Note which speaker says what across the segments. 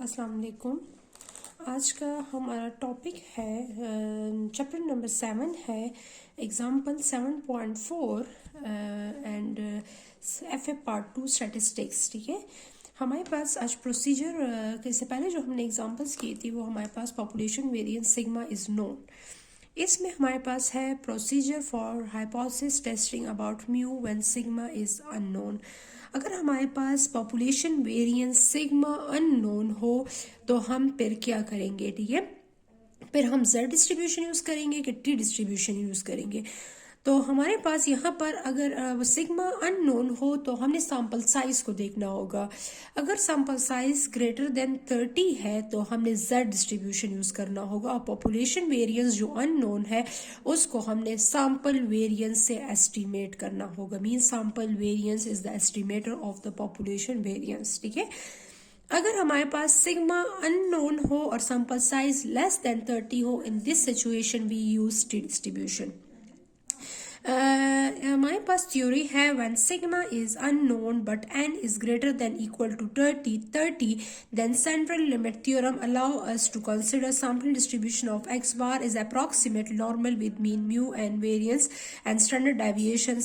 Speaker 1: अस्सलाम वालेकुम। आज का हमारा टॉपिक है चैप्टर नंबर 7 है example 7.4 and F A part 2 statistics. ठीक है, हमारे पास आज प्रोसीजर से पहले जो हमने एग्जाम्पल्स की थी वो हमारे पास population variance sigma is known. इसमें हमारे पास है procedure for hypothesis testing about mu when sigma is unknown. अगर हमारे पास पॉपुलेशन वेरिएंस सिग्मा अननोन हो तो हम फिर क्या करेंगे? ठीक है, फिर हम जेड डिस्ट्रीब्यूशन यूज करेंगे कि टी डिस्ट्रीब्यूशन यूज करेंगे। तो हमारे पास यहाँ पर अगर सिग्मा अननोन हो तो हमने सैंपल साइज को देखना होगा। अगर सैंपल साइज ग्रेटर देन 30 है तो हमने जेड डिस्ट्रीब्यूशन यूज करना होगा। और पॉपुलेशन वेरिएंस जो अननोन है उसको हमने सैंपल वेरिएंस से एस्टिमेट करना होगा। Mean sample variance is the estimator of the population variance. ठीक है, अगर हमारे पास सिग्मा अननोन हो और सैंपल साइज लेस देन 30 हो, in this situation we use T distribution. हमारे पास थ्योरी है when sigma is unknown but n is greater than equal to 30, then central limit theorem allow us to consider sample distribution of x bar is approximate normal with mean mu and variance and standard deviation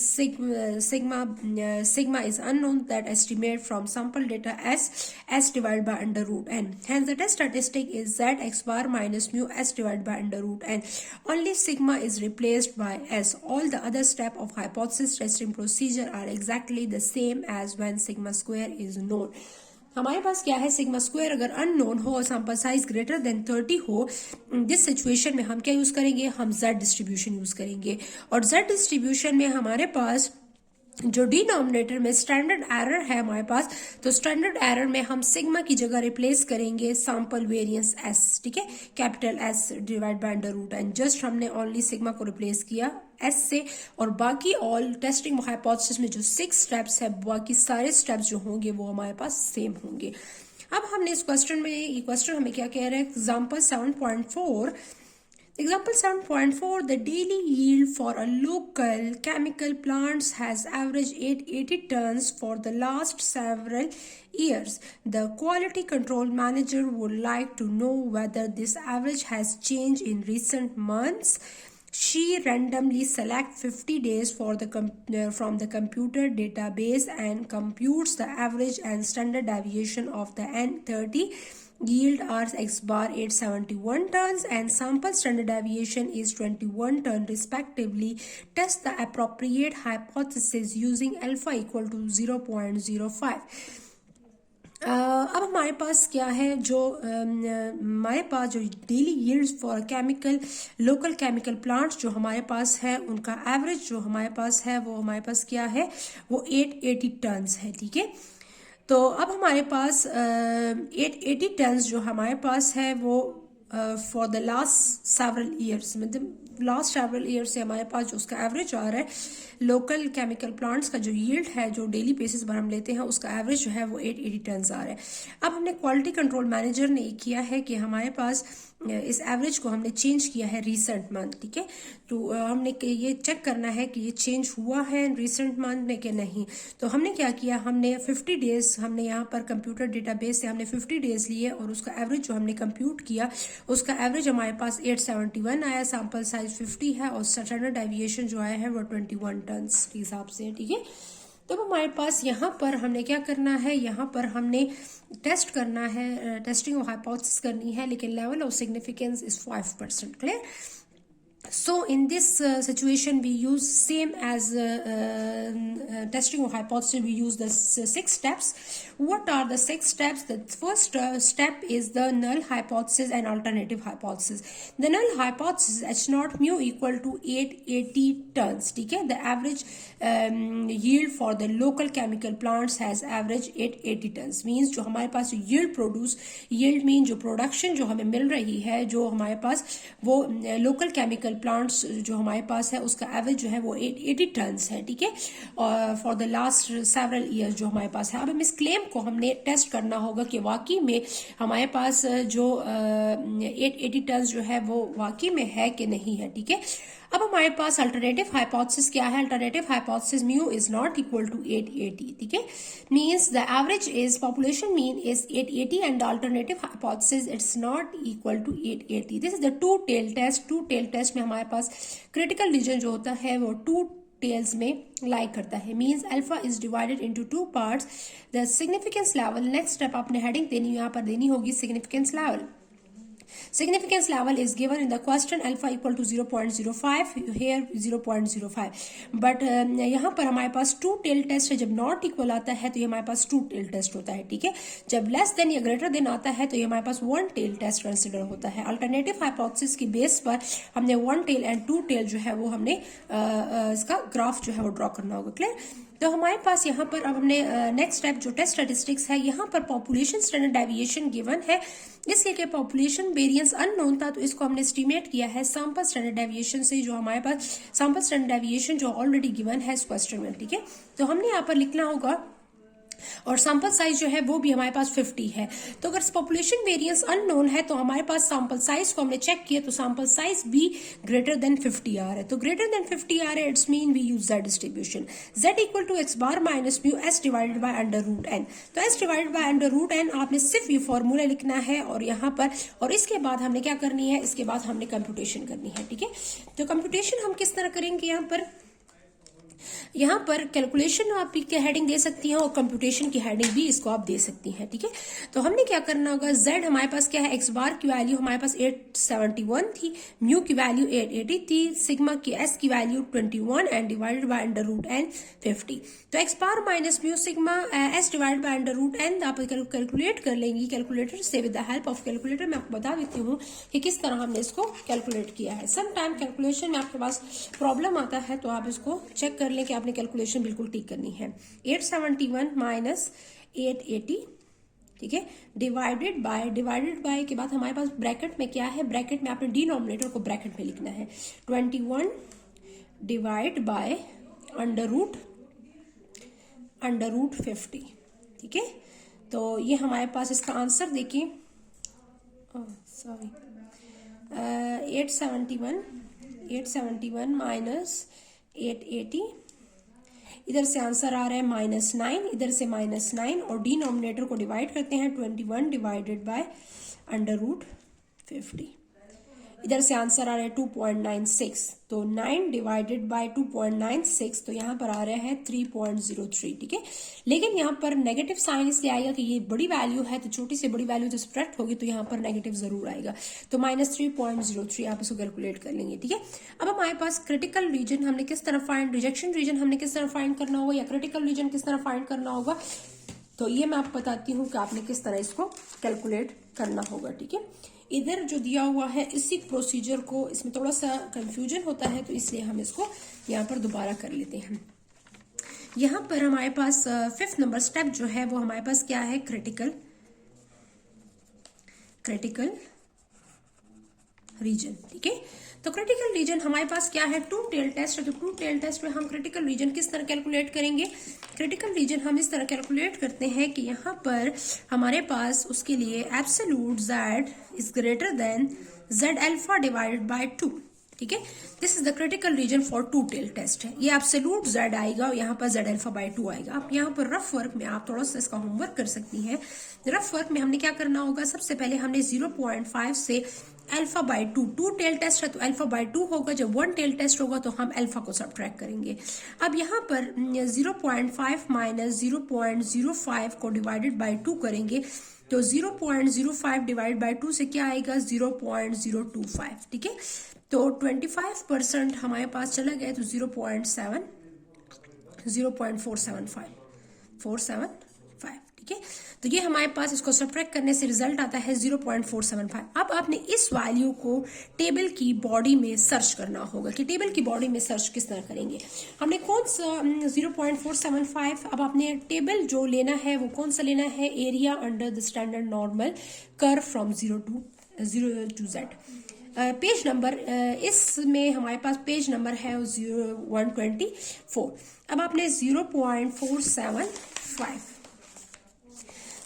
Speaker 1: sigma is unknown that estimate from sample data s divided by under root n. Hence the test statistic is z x bar minus mu s divided by under root n. Only sigma is replaced by s. All the other step of hypothesis testing procedure are exactly the same as when sigma square is known. हमारे पास क्या है? Sigma square अगर unknown हो और sample size greater than 30 हो, जिस situation में हम क्या यूज करेंगे? हम जेड डिस्ट्रीब्यूशन यूज करेंगे। और जेड डिस्ट्रीब्यूशन में हमारे पास जो डिनोमिनेटर में स्टैंडर्ड एरर है हमारे पास, तो स्टैंडर्ड एरर में हम सिग्मा की जगह रिप्लेस करेंगे सैंपल वेरिएंस एस। ठीक है, capital S divide by under root N. Just हमने ओनली सिग्मा को रिप्लेस किया एस से, और बाकी ऑल टेस्टिंग हाइपोथेसिस में जो 6 स्टेप्स है, बाकी सारे स्टेप्स जो होंगे वो हमारे पास सेम होंगे। अब हमने इस क्वेश्चन में, ये क्वेश्चन हमें क्या कह रहा है? Example 7.4, Example 7.4, the daily yield for a local chemical plants has averaged 880 tons for the last several years. The quality control manager would like to know whether this average has changed in recent months. She randomly selects 50 days from the computer database and computes the average and standard deviation of the N30. Yield are x bar 871 tons and sample standard deviation is 21 ton respectively. Test the appropriate hypothesis using alpha equal to 0.05. अब हमारे पास क्या है? जो हमारे पास जो daily yields for chemical local chemical plants जो हमारे पास है, उनका एवरेज जो हमारे पास है वो हमारे पास क्या है? वो 880 टन्स है। ठीक है, तो अब हमारे पास 880 टन्स जो हमारे पास है वो for the last several years, मतलब लास्ट सेवरल ईयर से हमारे पास जो उसका एवरेज आ रहा है लोकल केमिकल प्लांट्स का जो यील्ड है, जो डेली बेसिस पर हम लेते हैं, उसका एवरेज जो है वो 880 टन्स आ रहा है। अब हमने क्वालिटी कंट्रोल मैनेजर ने किया है कि हमारे पास इस एवरेज को हमने चेंज किया है रिसेंट मंथ। ठीक है, तो हमने ये चेक करना है कि ये चेंज हुआ है रिसेंट मंथ में कि नहीं। तो हमने क्या किया? हमने 50 डेज, हमने यहाँ पर कंप्यूटर डेटाबेस से हमने 50 डेज लिए और उसका एवरेज जो हमने कंप्यूट किया, उसका एवरेज हमारे पास 871 आया। सैंपल साइज 50 है और स्टैंडर्ड डेविएशन जो आया है वो 21 टन्स के हिसाब से। ठीक है, तो हमारे पास यहाँ पर हमने क्या करना है? यहाँ पर हमने टेस्ट करना है, टेस्टिंग ऑफ हाइपोथेसिस करनी है, लेकिन level of significance is 5%। Clear? So in this situation we use same as testing of hypothesis. We use the 6 steps. What are the 6 steps? The first step is the null hypothesis and alternative hypothesis. The null hypothesis h naught mu equal to 880 tons. ठीक है, the average yield for the local chemical plants has average 880 tons. Means जो हमारे पास yield mean जो production जो हमें मिल रही है, जो हमारे पास वो local chemical प्लांट्स जो हमारे पास है, उसका एवरेज जो है वो 880 टन्स है। ठीक है, और for the last several years जो हमारे पास है। अब हम इस क्लेम को हमने टेस्ट करना होगा कि वाकई में हमारे पास जो 880 टन्स जो है वो वाकई में है कि नहीं है। ठीक है, अब हमारे पास अल्टरनेटिव हाइपोथेसिस क्या है? Alternative hypothesis mu is not equal to 880, ठीक है, means the average is population mean is 880 and the alternative hypothesis it's not equal to 880. This is the two tail test. Two tail test में हमारे पास critical reason जो होता है वो two tails में like करता है, means alpha is divided into two parts. The significance level, next step आपने हेडिंग देनी यहाँ पर देनी होगी significance level. Significance level is given in the question alpha equal to 0.05, here 0.05. But यहाँ पर हमारे पास टू टेल टेस्ट है. जब नॉट इक्वल आता है तो ये हमारे पास टू टेल टेस्ट होता है, ठीक है. जब लेस देन या ग्रेटर देन आता है तो ये हमारे पास वन टेल टेस्ट कंसिडर होता है. अल्टरनेटिव हाइपोथेसिस की बेस पर हमने one tail and two tail जो है वो हमने इसका ग्राफ जो है वो ड्रॉ करना होगा. क्लियर? तो हमारे पास यहाँ पर अब हमने नेक्स्ट स्टेप जो टेस्ट स्टैटिस्टिक्स है, यहाँ पर पॉपुलेशन स्टैंडर्ड डेविएशन गिवन है, इसलिए कि पॉपुलेशन वेरिएंस अननोन था तो इसको हमने एस्टिमेट किया है सैंपल स्टैंडर्ड डेविएशन से, जो हमारे पास सैंपल स्टैंडर्ड डेविएशन जो ऑलरेडी गिवन है इस क्वेश्चन में, ठीक है. तो हमने यहाँ पर लिखना होगा और सैंपल साइज जो है वो भी हमारे पास 50 है. तो अगर पॉपुलेशन वेरिएंस अननोन है तो हमारे पास सैंपल साइज को हमने चेक किया तो सैंपल साइज भी ग्रेटर देन 50 आ रहा है. तो ग्रेटर देन 50 आ रहा है, it's mean we use Z distribution. Z equal to x bar minus mu S divided by under root n. तो S divided by under root n आपने सिर्फ ये फॉर्मूला लिखना है और यहाँ पर, और इसके बाद हमने क्या करनी है, इसके बाद हमने कंप्यूटेशन करनी है, ठीक है. तो कंप्यूटेशन हम किस तरह करेंगे, यहाँ पर कैलकुलेशन आप की हेडिंग दे सकती हैं और कंप्यूटेशन की हेडिंग भी इसको आप दे सकती हैं, ठीक है. तो हमने क्या करना होगा, Z हमारे पास क्या है, एक्स बार की वैल्यू हमारे पास 871 थी, म्यू की वैल्यू 880 थी, सिग्मा की S की value 21 and divided by under root n 50. तो X bar minus mu sigma S divided by under root n आप कैलकुलेट कर लेंगी कैलकुलेटर से. With the help of calculator मैं आपको बता देती हूँ कि किस तरह हमने इसको कैलकुलेट किया है. सम टाइम कैलकुलेशन में आपके पास प्रॉब्लम आता है तो आप इसको चेक कर लें कि आपने कैलकुलेशन बिल्कुल ठीक करनी है. 871 माइनस 880, ठीक है, डिवाइडेड बाय के बाद हमारे पास ब्रैकेट में क्या है, ब्रैकेट में आपने डिनोमिनेटर को ब्रैकेट में लिखना है. 21 डिवाइड बाय अंडर रूट 50, ठीक है. तो ये हमारे पास इसका आंसर देखिए, सॉरी 871 माइनस 880, इधर से आंसर आ रहा है -9, इधर से -9 और डिनोमिनेटर को डिवाइड करते हैं 21 डिवाइडेड बाय अंडर रूट 50. इधर से आंसर आ रहा है 2.96, तो 9 डिवाइडेड बाय 2.96 तो यहाँ पर आ रहा है 3.03, ठीक है. लेकिन यहाँ पर नेगेटिव साइन इसलिए आएगा कि ये बड़ी वैल्यू है तो छोटी से बड़ी वैल्यू जो सब्ट्रैक्ट होगी तो यहाँ पर नेगेटिव जरूर आएगा. तो -3.03 आप इसको कैलकुलेट कर लेंगे, ठीक है. अब हमारे पास क्रिटिकल रीजन हमने किस तरह फाइंड, रिजेक्शन रीजन हमने किस तरह फाइंड करना होगा या क्रिटिकल रीजन किस तरह फाइंड करना होगा, तो ये मैं आपको बताती हूँ कि आपने किस तरह इसको कैलकुलेट करना होगा, ठीक है. इधर जो दिया हुआ है इसी प्रोसीजर को, इसमें थोड़ा सा कंफ्यूजन होता है तो इसलिए हम इसको यहाँ पर दोबारा कर लेते हैं. यहाँ पर हमारे पास 5th नंबर स्टेप जो है वो हमारे पास क्या है, क्रिटिकल रीजन, ठीक है. तो क्रिटिकल रीजन हमारे पास क्या है, टू टेल टेस्ट है. तो टू टेल टेस्ट में हम क्रिटिकल रीजन किस तरह कैलकुलेट करेंगे, क्रिटिकल रीजन हम इस तरह कैलकुलेट करते हैं कि यहाँ पर हमारे पास उसके लिए absolute Z is greater than Z alpha divided by 2, ठीक है. This is the critical region for two tail test है. ये एब्सोल्यूट Z आएगा और यहाँ पर Z अल्फा बाय 2 आएगा. आप यहाँ पर रफ वर्क में आप थोड़ा सा इसका होमवर्क कर सकती हैं. रफ वर्क में हमने क्या करना होगा, सबसे पहले हमने 0.5 से अल्फा बाय 2 टेल टेस्ट है तो अल्फा बाय 2 होगा. जब 1 टेल टेस्ट होगा तो हम अल्फा को सबट्रैक्ट करेंगे. अब यहाँ पर 0.5 माइनस 0.05 को डिवाइडेड बाय 2 करेंगे तो 0.05 डिवाइड बाय 2 से क्या आएगा, 0.025, ठीक है. तो 25% हमारे पास चला गया तो 0.475, ठीक है. तो ये हमारे पास इसको सब्ट्रैक्ट करने से रिजल्ट आता है 0.475. अब आपने इस वैल्यू को टेबल की बॉडी में सर्च करना होगा कि टेबल की बॉडी में सर्च किस तरह करेंगे. हमने कौन सा 0.475, अब आपने टेबल जो लेना है वो कौन सा लेना है, area under the standard normal curve from 0 to Z. Page number इसमें हमारे पास पेज नंबर है 124. अब आपने 0.475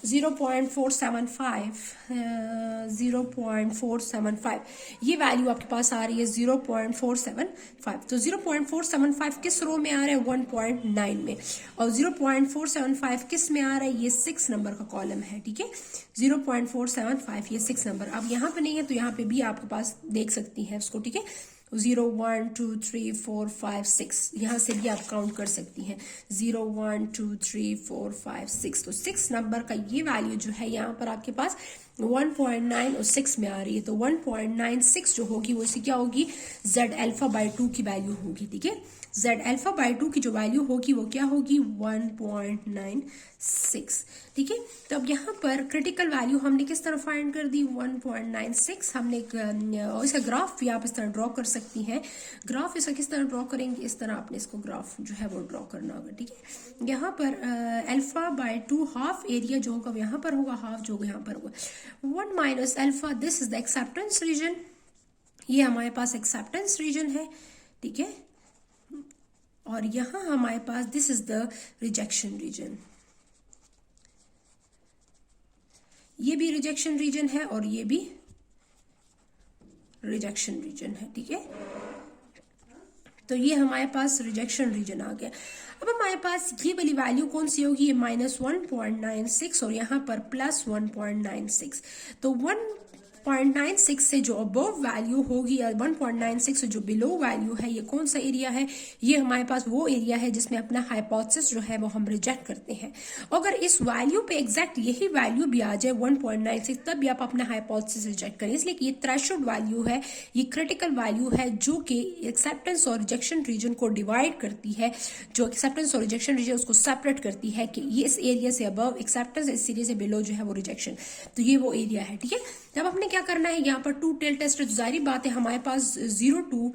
Speaker 1: 0.475 ये वैल्यू आपके पास आ रही है 0.475। तो 0.475 किस रो में आ रहा है? 1.9 में। और 0.475 किस में आ रहा है? ये 6 नंबर का कॉलम है, ठीक है। 0.475 ये 6 नंबर। अब यहाँ पे नहीं है तो यहाँ पे भी आपके पास देख सकती है उसको, ठीक है। 0 1 2 3 4 5 6 यहाँ से भी आप काउंट कर सकती हैं। 0 1 2 3 4 5 6 तो 6 नंबर का ये वैल्यू जो है यहाँ पर आपके पास 1.9 और 6 में आ रही है। तो 1.96 जो होगी वो इसी क्या होगी? Z अल्फा बाई 2 की वैल्यू होगी, ठीक है। Z अल्फा बाई 2 की जो वैल्यू होगी वो क्या होगी? 1.96, ठीक है। तो अब यहाँ पर क्रिटिकल वैल्यू हमने किस तरह फाइंड कर दी? 1.96। हमने इसका ग्राफ भी आप इस तरह ड्रॉ कर सकती हैं। ग्राफ इसका किस तरह ड्रॉ करेंगे? इस तरह आपने इसको ग्राफ जो है वो ड्रॉ करना होगा, ठीक है। यहाँ पर अल्फा बाय 2 हाफ एरिया जो होगा यहाँ पर होगा, हाफ जो होगा यहाँ पर होगा। 1 minus alpha, this is the acceptance region. ये हमारे पास एक्सेप्टेंस रीजन है, ठीक है। और यहाँ हमारे पास this is the rejection region. ये भी रिजेक्शन रीजन है और ये भी रिजेक्शन रीजन है, ठीक है। तो ये हमारे पास रिजेक्शन रीजन आ गया। अब हमारे पास ये वाली वैल्यू कौन सी होगी? ये -1.96 और यहाँ पर +1.96। तो 1.96 से जो अबव वैल्यू होगी या 1.96 से जो बिलो वैल्यू है, ये कौन सा एरिया है? ये हमारे पास वो एरिया है जिसमें अपना हाइपोथेसिस जो है वो हम रिजेक्ट करते हैं। अगर इस वैल्यू पे एग्जैक्ट यही वैल्यू भी आ जाए 1.96, तब भी आप अपना हाइपोथेसिस रिजेक्ट करें। इसलिए कि ये थ्रेशोल्ड वैल्यू है, ये क्रिटिकल वैल्यू है जो कि एक्सेप्टेंस और रिजेक्शन रीजन को डिवाइड करती है। जो एक्सेप्टेंस और रिजेक्शन रीजन उसको सेपरेट करती है कि ये इस एरिया से अबव एक्सेप्टेंस, इस एरिया से बिलो जो है वो रिजेक्शन। तो ये वो एरिया है, ठीक है। तब हमने क्या करना है? यहाँ पर 2 टेल टेस्ट, जाहिर बात है हमारे पास 0 to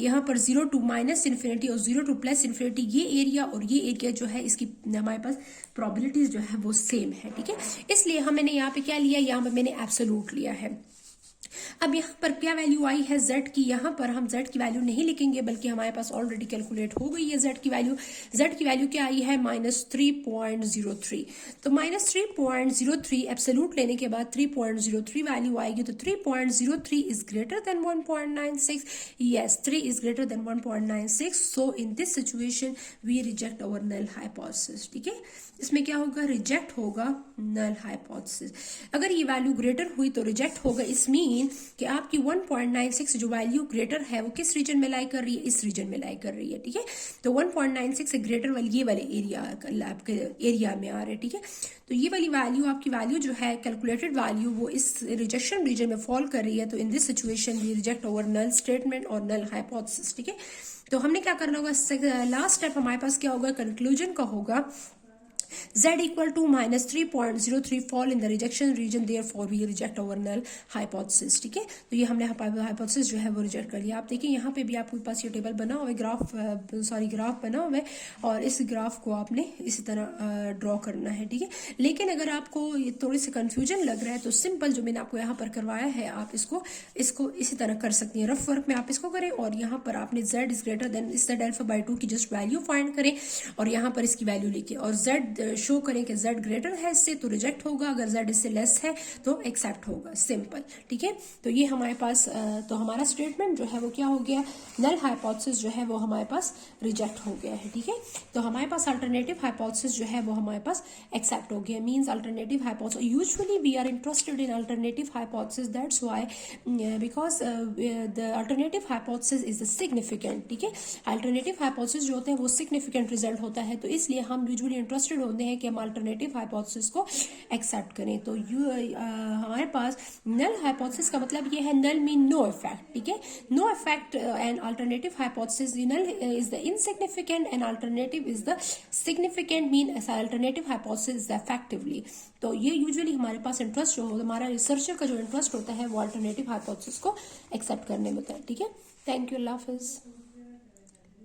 Speaker 1: यहाँ पर 0 to -इन्फिनिटी और 0 to +इन्फिनिटी, ये एरिया और ये एरिया जो है इसकी हमारे पास प्रोबेबिलिटीज जो है वो सेम है, ठीक है। इसलिए हमने यहाँ पे क्या लिया? यहाँ पे मैंने एब्सोल्यूट लिया है। अब यहाँ पर क्या वैल्यू आई है Z की? यहाँ पर हम Z की वैल्यू नहीं लिखेंगे बल्कि हमारे पास ऑलरेडी कैलकुलेट हो गई है Z की वैल्यू। Z की वैल्यू क्या आई है? -3.03। तो -3.03 एब्सोल्यूट लेने के बाद 3.03 वैल्यू आएगी। तो 3.03 is greater than 1.96। Yes, 3 is greater than 1.96। So in this situation we reject our null hypothesis, ठीक है। इसमें क्या होगा? रिजेक्ट होगा नल हाइपोथेसिस। अगर ये वैल्यू ग्रेटर हुई तो रिजेक्ट होगा। इस मीन कि आपकी 1.96 जो वैल्यू ग्रेटर है वो किस रीजन में लाई कर रही है? इस रीजन में लाई कर रही है, ठीक है। तो 1.96 से ग्रेटर वाली ये वाले एरिया आपके एरिया में आ रहे हैं, ठीक है। तो ये वाली वैल्यू आपकी वैल्यू जो है कैलकुलेटेड वैल्यू वो इस रिजेक्शन रीजन में फॉल कर रही है। तो in this situation we reject over null statement और नल हाइपोथेसिस, ठीक है। तो हमने क्या करना होगा? लास्ट स्टेप हमारे पास क्या होगा? कंक्लूजन का होगा Z equal to -3.03 fall in the rejection region, therefore we reject our null hypothesis, ठीक है। तो ये हमने हाइपोथेसिस जो है वो रिजेक्ट कर लिया। आप देखिए यहाँ पे भी आपके पास ये टेबल बना हुआ है, ग्राफ बना हुआ है और इस ग्राफ को आपने इसी तरह ड्रॉ करना है, ठीक है। लेकिन अगर आपको ये थोड़ी सी कंफ्यूजन लग रहा है तो सिंपल जो मैंने आपको यहाँ पर करवाया है, आप इसको इसी तरह कर सकती हैं। रफ वर्क में आप इसको करें और यहाँ पर आपने Z इज ग्रेटर देन इस Z अल्फा बाई 2 की जस्ट वैल्यू फाइंड करें और यहाँ पर इसकी वैल्यू लिखे और Z शो करें कि Z ग्रेटर है इससे तो रिजेक्ट होगा, अगर Z इससे लेस है तो एक्सेप्ट होगा, सिंपल, ठीक है। तो ये हमारे पास तो हमारा स्टेटमेंट जो है वो क्या हो गया? नल हाइपोथेसिस जो है वो हमारे पास रिजेक्ट हो गया है, ठीक है। तो हमारे पास अल्टरनेटिव हाइपोथेसिस जो है वो हमारे पास एक्सेप्ट हो गया। Means alternative hypothesis, usually we are interested in alternative hypothesis, that's why because the alternative hypothesis is significant, ठीक है। अल्टरनेटिव हाइपोथेसिस जो होते हैं वो सिग्निफिकेंट रिजल्ट होता है, तो इसलिए हम यूजुअली इंटरेस्टेड होते हैं कि हम अल्टरनेटिव हाइपोथेसिस को एक्सेप्ट करें। तो हमारे पास नल हाइपोथेसिस का मतलब ये है नल मीन नो इफेक्ट, ठीक है। No effect and alternative hypothesis, null is the insignificant and alternative is the significant, mean alternative hypothesis is effectively. तो ये यूजुअली हमारे पास इंटरेस्ट जो होता है, हमारा रिसर्चर का जो इंटरेस्ट होता है वो अल्टरनेटिव हाइपोथेसिस को एक्सेप्ट करने में होता है, ठीक है। Thank you, Allah Hafiz.